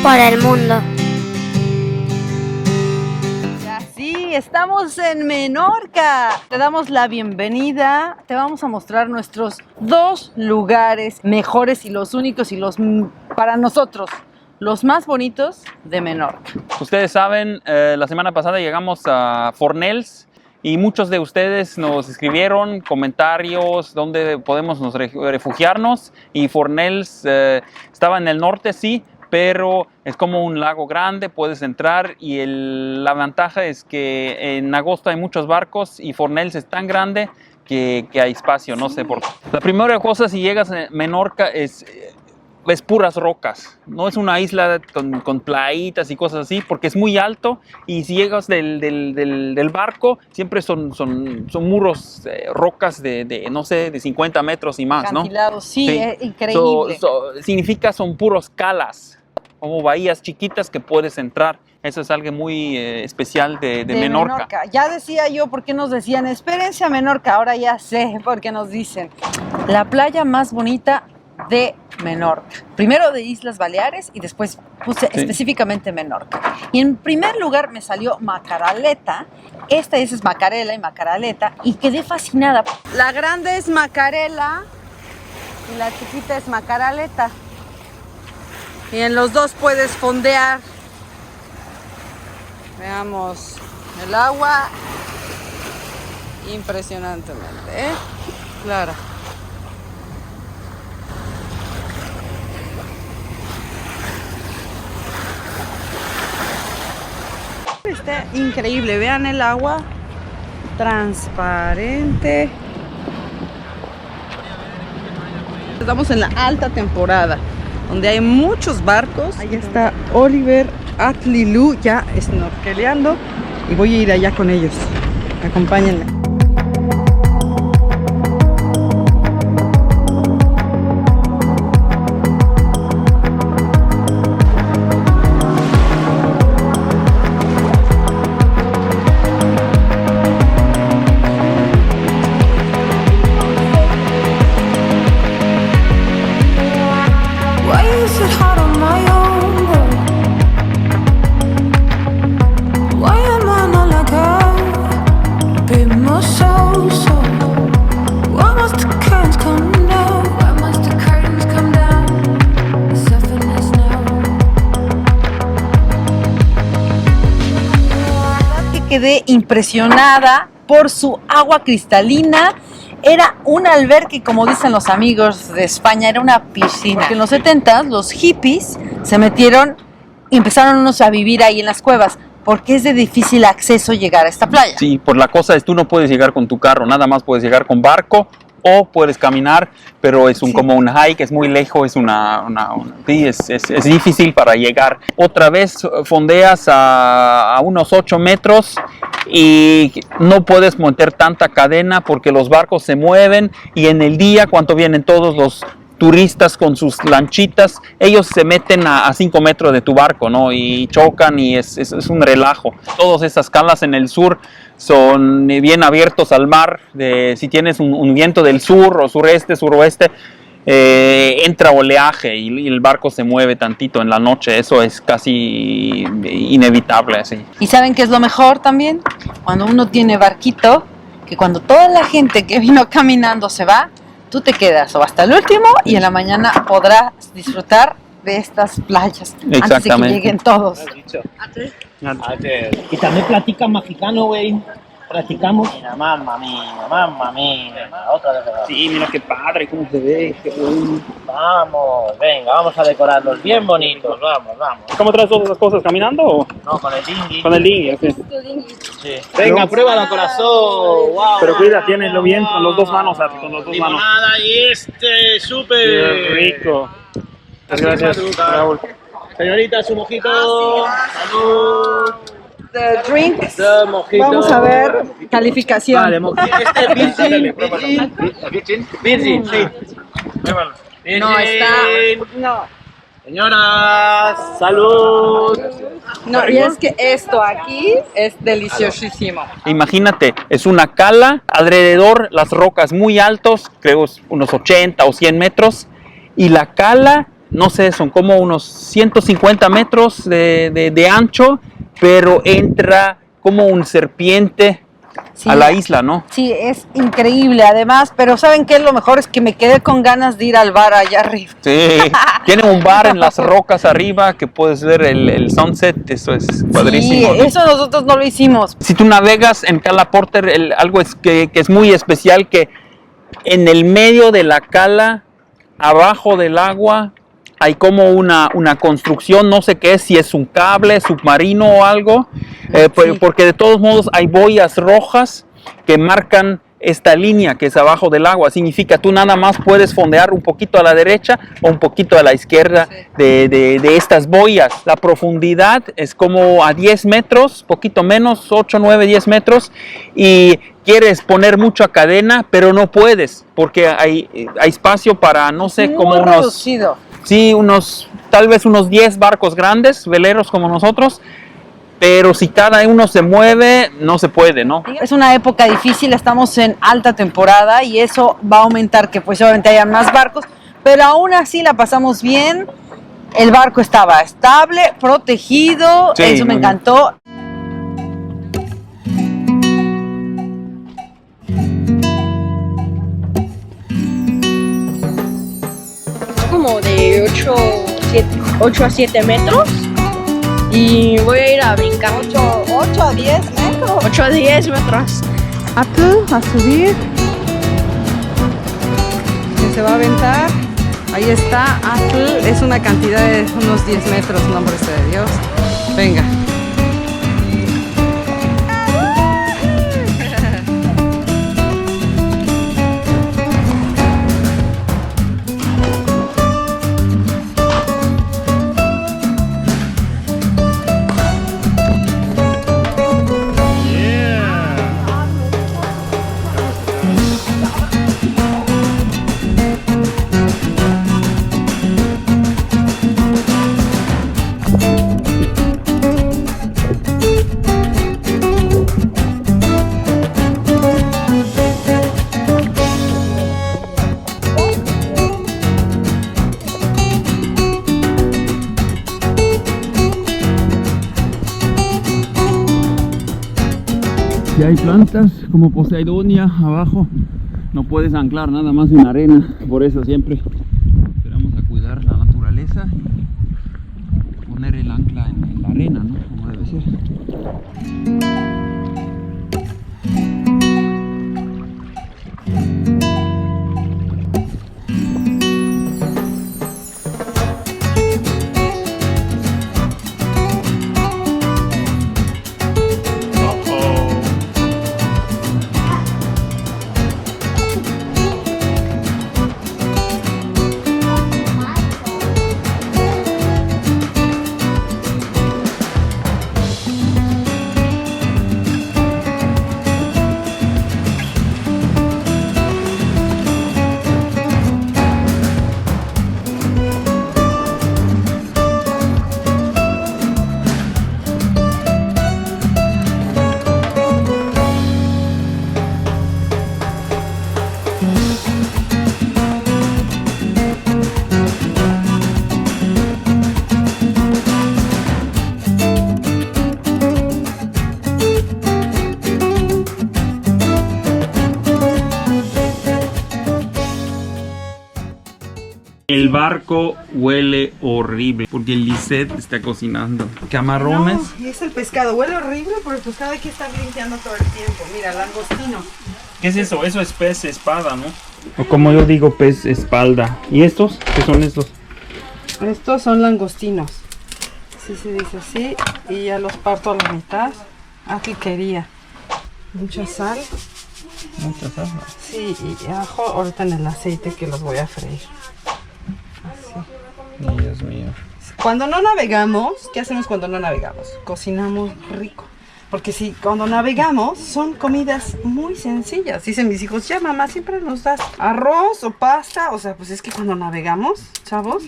por el mundo. Sí, estamos en Menorca. Te damos la bienvenida. Te vamos a mostrar nuestros 2 lugares mejores y los únicos y para nosotros, los más bonitos de Menorca. Ustedes saben, la semana pasada llegamos a Fornells y muchos de ustedes nos escribieron comentarios donde podemos refugiarnos, y Fornells estaba en el norte, sí, pero es como un lago grande, puedes entrar, y la ventaja es que en agosto hay muchos barcos y Fornells es tan grande que hay espacio, no sé por qué. La primera cosa, si llegas a Menorca, es puras rocas, no es una isla con playitas y cosas así, porque es muy alto, y si llegas del barco, siempre son muros, rocas de no sé, de 50 metros y más, ¿no? Sí, es increíble. Significa son puros calas, como bahías chiquitas que puedes entrar. Eso es algo muy especial de Menorca. Ya decía yo por qué nos decían, espérense a Menorca, ahora ya sé por qué nos dicen. La playa más bonita de Menorca. Primero de Islas Baleares y después puse específicamente Menorca. Y en primer lugar me salió Macaraleta. Esta es Macarela y Macaraleta, y quedé fascinada. La grande es Macarela y la chiquita es Macaraleta. Y en los dos puedes fondear. Veamos el agua. Impresionantemente, ¿eh? Claro. Está increíble, vean el agua transparente. Estamos en la alta temporada, donde hay muchos barcos. Ahí está Oliver Atlilu ya snorkeleando, y voy a ir allá con ellos. Acompáñenme. Quedé impresionada por su agua cristalina. Era un albergue, como dicen los amigos de España, era una piscina. Porque en los 70s los hippies se metieron y empezaron unos a vivir ahí en las cuevas, porque es de difícil acceso llegar a esta playa. Sí, por la cosa es, tú no puedes llegar con tu carro, nada más puedes llegar con barco o puedes caminar, pero es como un hike, es muy lejos, es difícil para llegar. Otra vez fondeas a unos 8 metros y no puedes montar tanta cadena porque los barcos se mueven, y en el día, cuando vienen todos los turistas con sus lanchitas, ellos se meten a 5 metros de tu barco, ¿no? Y chocan, y es un relajo. Todas esas calas en el sur son bien abiertos al mar. Si tienes un viento del sur o sureste, suroeste, entra oleaje y el barco se mueve tantito en la noche. Eso es casi inevitable, así. ¿Y saben qué es lo mejor también? Cuando uno tiene barquito, que cuando toda la gente que vino caminando se va, tú te quedas o hasta el último, y en la mañana podrás disfrutar de estas playas. Antes de que lleguen todos. Y también platican mexicano, güey. Practicamos. Mira, mamma mía. Otra vez. Sí, mira qué padre, cómo se ve. Vamos, venga, vamos a decorarlos bien bonitos. Vamos. ¿Cómo traes todas esas cosas? ¿Caminando o? No, con el dinghy. Con el dinghy, sí. Sí. Venga, pruébalo, corazón. Wow. Pero cuida, tienes bien con las dos manos, Ati, con las dos manos. Limonada y súper. Qué rico. Muchas gracias, Raúl. Señorita, su mojito. Salud. The drinks. The mojito. Vamos a ver calificación. Vale, mojito. Virgin, sí. Pruébalo. No está. No. Señoras, salud. No, y es que esto aquí es deliciosísimo. Imagínate, es una cala, alrededor las rocas muy altos, creo unos 80 o 100 metros, y la cala no sé, son como unos 150 metros de ancho, pero entra como un serpiente Sí. a la isla, ¿no? Sí, es increíble además, pero ¿saben qué? Lo mejor es que me quedé con ganas de ir al bar allá arriba. Sí, tiene un bar en las rocas arriba que puedes ver el sunset, eso es padrísimo. Sí, eso nosotros no lo hicimos. Si tú navegas en Cala Porter, algo es que es muy especial, que en el medio de la cala, abajo del agua, hay como una construcción, no sé qué es, si es un cable submarino o algo, Sí. porque de todos modos hay boyas rojas que marcan esta línea que es abajo del agua. Significa tú nada más puedes fondear un poquito a la derecha o un poquito a la izquierda de estas boyas. La profundidad es como a 10 metros, poquito menos, 8, 9, 10 metros, y quieres poner mucha cadena, pero no puedes, porque hay espacio para, no sé, Muy como unos... reducido. Sí, tal vez unos 10 barcos grandes, veleros como nosotros, pero si cada uno se mueve, no se puede, ¿no? Es una época difícil, estamos en alta temporada y eso va a aumentar que pues obviamente haya más barcos, pero aún así la pasamos bien. El barco estaba estable, protegido, Sí, eso me muy bien. encantó. Como de 8 a 7 metros y voy a ir a brincar 8 a 10 metros. 8 a 10 metros. Apple a subir. Que se va a aventar. Ahí está, Apple. Es una cantidad de unos 10 metros, nombre de Dios. Venga. Si hay plantas como Poseidonia abajo, no puedes anclar nada más en arena. Por eso siempre esperamos a cuidar la naturaleza y poner el ancla en la arena, ¿no? Como debe ser. El barco huele horrible porque Lisette está cocinando camarones. No, es el pescado. Huele horrible porque el pescado hay que estar limpiando todo el tiempo. Mira, langostino. ¿Qué es eso? Eso es pez espada, ¿no? O como yo digo, pez espalda. ¿Y estos? ¿Qué son estos? Estos son langostinos. Así se dice así. Y ya los parto a la mitad. Aquí quería. Mucha sal. Muchas sal. Sí, y ajo ahorita en el aceite que los voy a freír. Así. Dios mío. Cuando no navegamos, ¿qué hacemos cuando no navegamos? Cocinamos rico. Porque si cuando navegamos son comidas muy sencillas. Dicen mis hijos, ya mamá, siempre nos das arroz o pasta. O sea, pues es que cuando navegamos, chavos,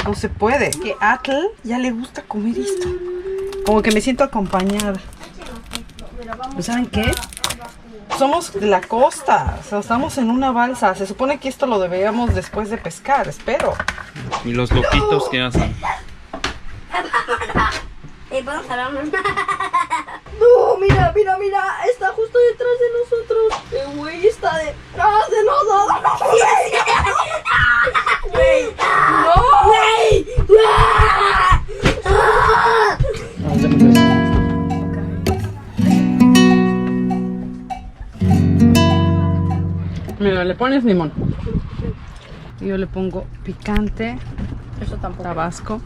no se puede. Que a Atl ya le gusta comer esto. Como que me siento acompañada. ¿Pues saben qué? Somos de la costa, o sea, estamos en una balsa. Se supone que esto lo deberíamos después de pescar, espero. ¿Y los loquitos qué hacen? Vamos a darnos. No, mira, mira, mira. Está justo detrás de nosotros. El güey está detrás de nosotros. Güey. No. Mira, le pones limón. Y yo le pongo picante, Eso tampoco. tabasco.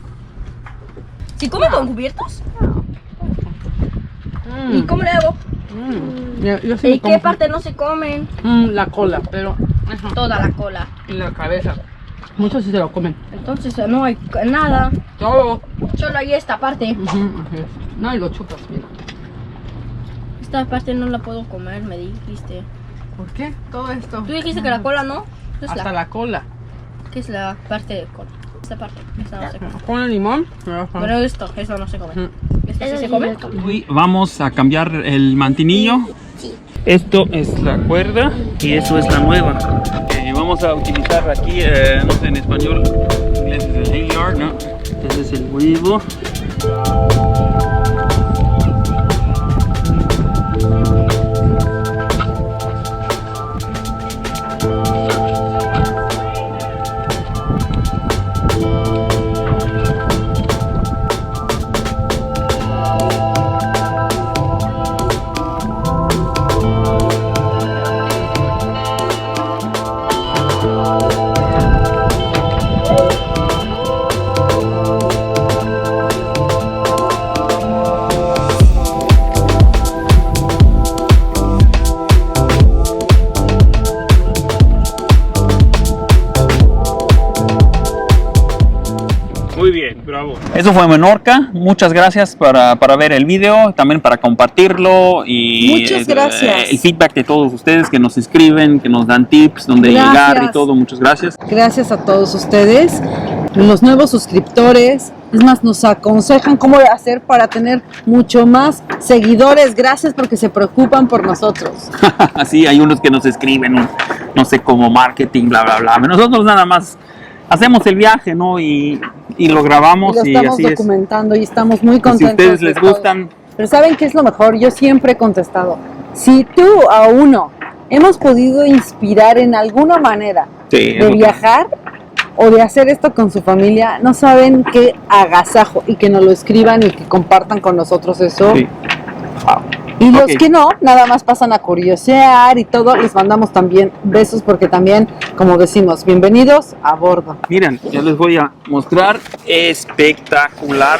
¿Sí come con cubiertos? ¿Y cómo le hago? Yo sí ¿Y me qué como- parte no se comen? La cola, pero ajá, Toda la cola. y la cabeza. Muchos sí se lo comen. Entonces no hay nada. Todo. Solo hay esta parte. Así es. No, y lo chupas, mira. Esta parte no la puedo comer, me dijiste. ¿Por qué? Todo esto. Tú dijiste que la cola no. ¿Qué es Hasta la cola. ¿Qué es la parte de cola? Esta parte. Esta no se come. Pon el limón. Pero esto no se come. Ujú. ¿Esto sí se come? Hoy vamos a cambiar el mantinillo. Esto es la cuerda y eso es la nueva. Vamos a utilizar aquí, no sé en español, en inglés es el halyard, ¿no? Ese es el huevo. Muy bien, bravo. Eso fue Menorca. Muchas gracias para ver el video, también para compartirlo y Muchas gracias. el feedback de todos ustedes que nos escriben, que nos dan tips, dónde Gracias. llegar y todo. Muchas gracias. Gracias a todos ustedes, los nuevos suscriptores. Es más, nos aconsejan cómo hacer para tener mucho más seguidores. Gracias porque se preocupan por nosotros. Así hay unos que nos escriben, no sé, como marketing, bla, bla, bla. Nosotros nada más hacemos el viaje, ¿no? Y lo grabamos Y lo y estamos así es. documentando y estamos muy Y si contentos. a ustedes de les todo. gustan, Pero ¿saben qué es lo mejor? Yo siempre he contestado. Si tú a uno hemos podido inspirar en alguna manera sí, de viajar o de hacer esto con su familia, no saben qué agasajo, y que nos lo escriban y que compartan con nosotros eso. sí. Y los Ok. que no, nada más pasan a curiosear y todo, les mandamos también besos porque también, como decimos, bienvenidos a bordo. Miren, ya les voy a mostrar. Espectacular.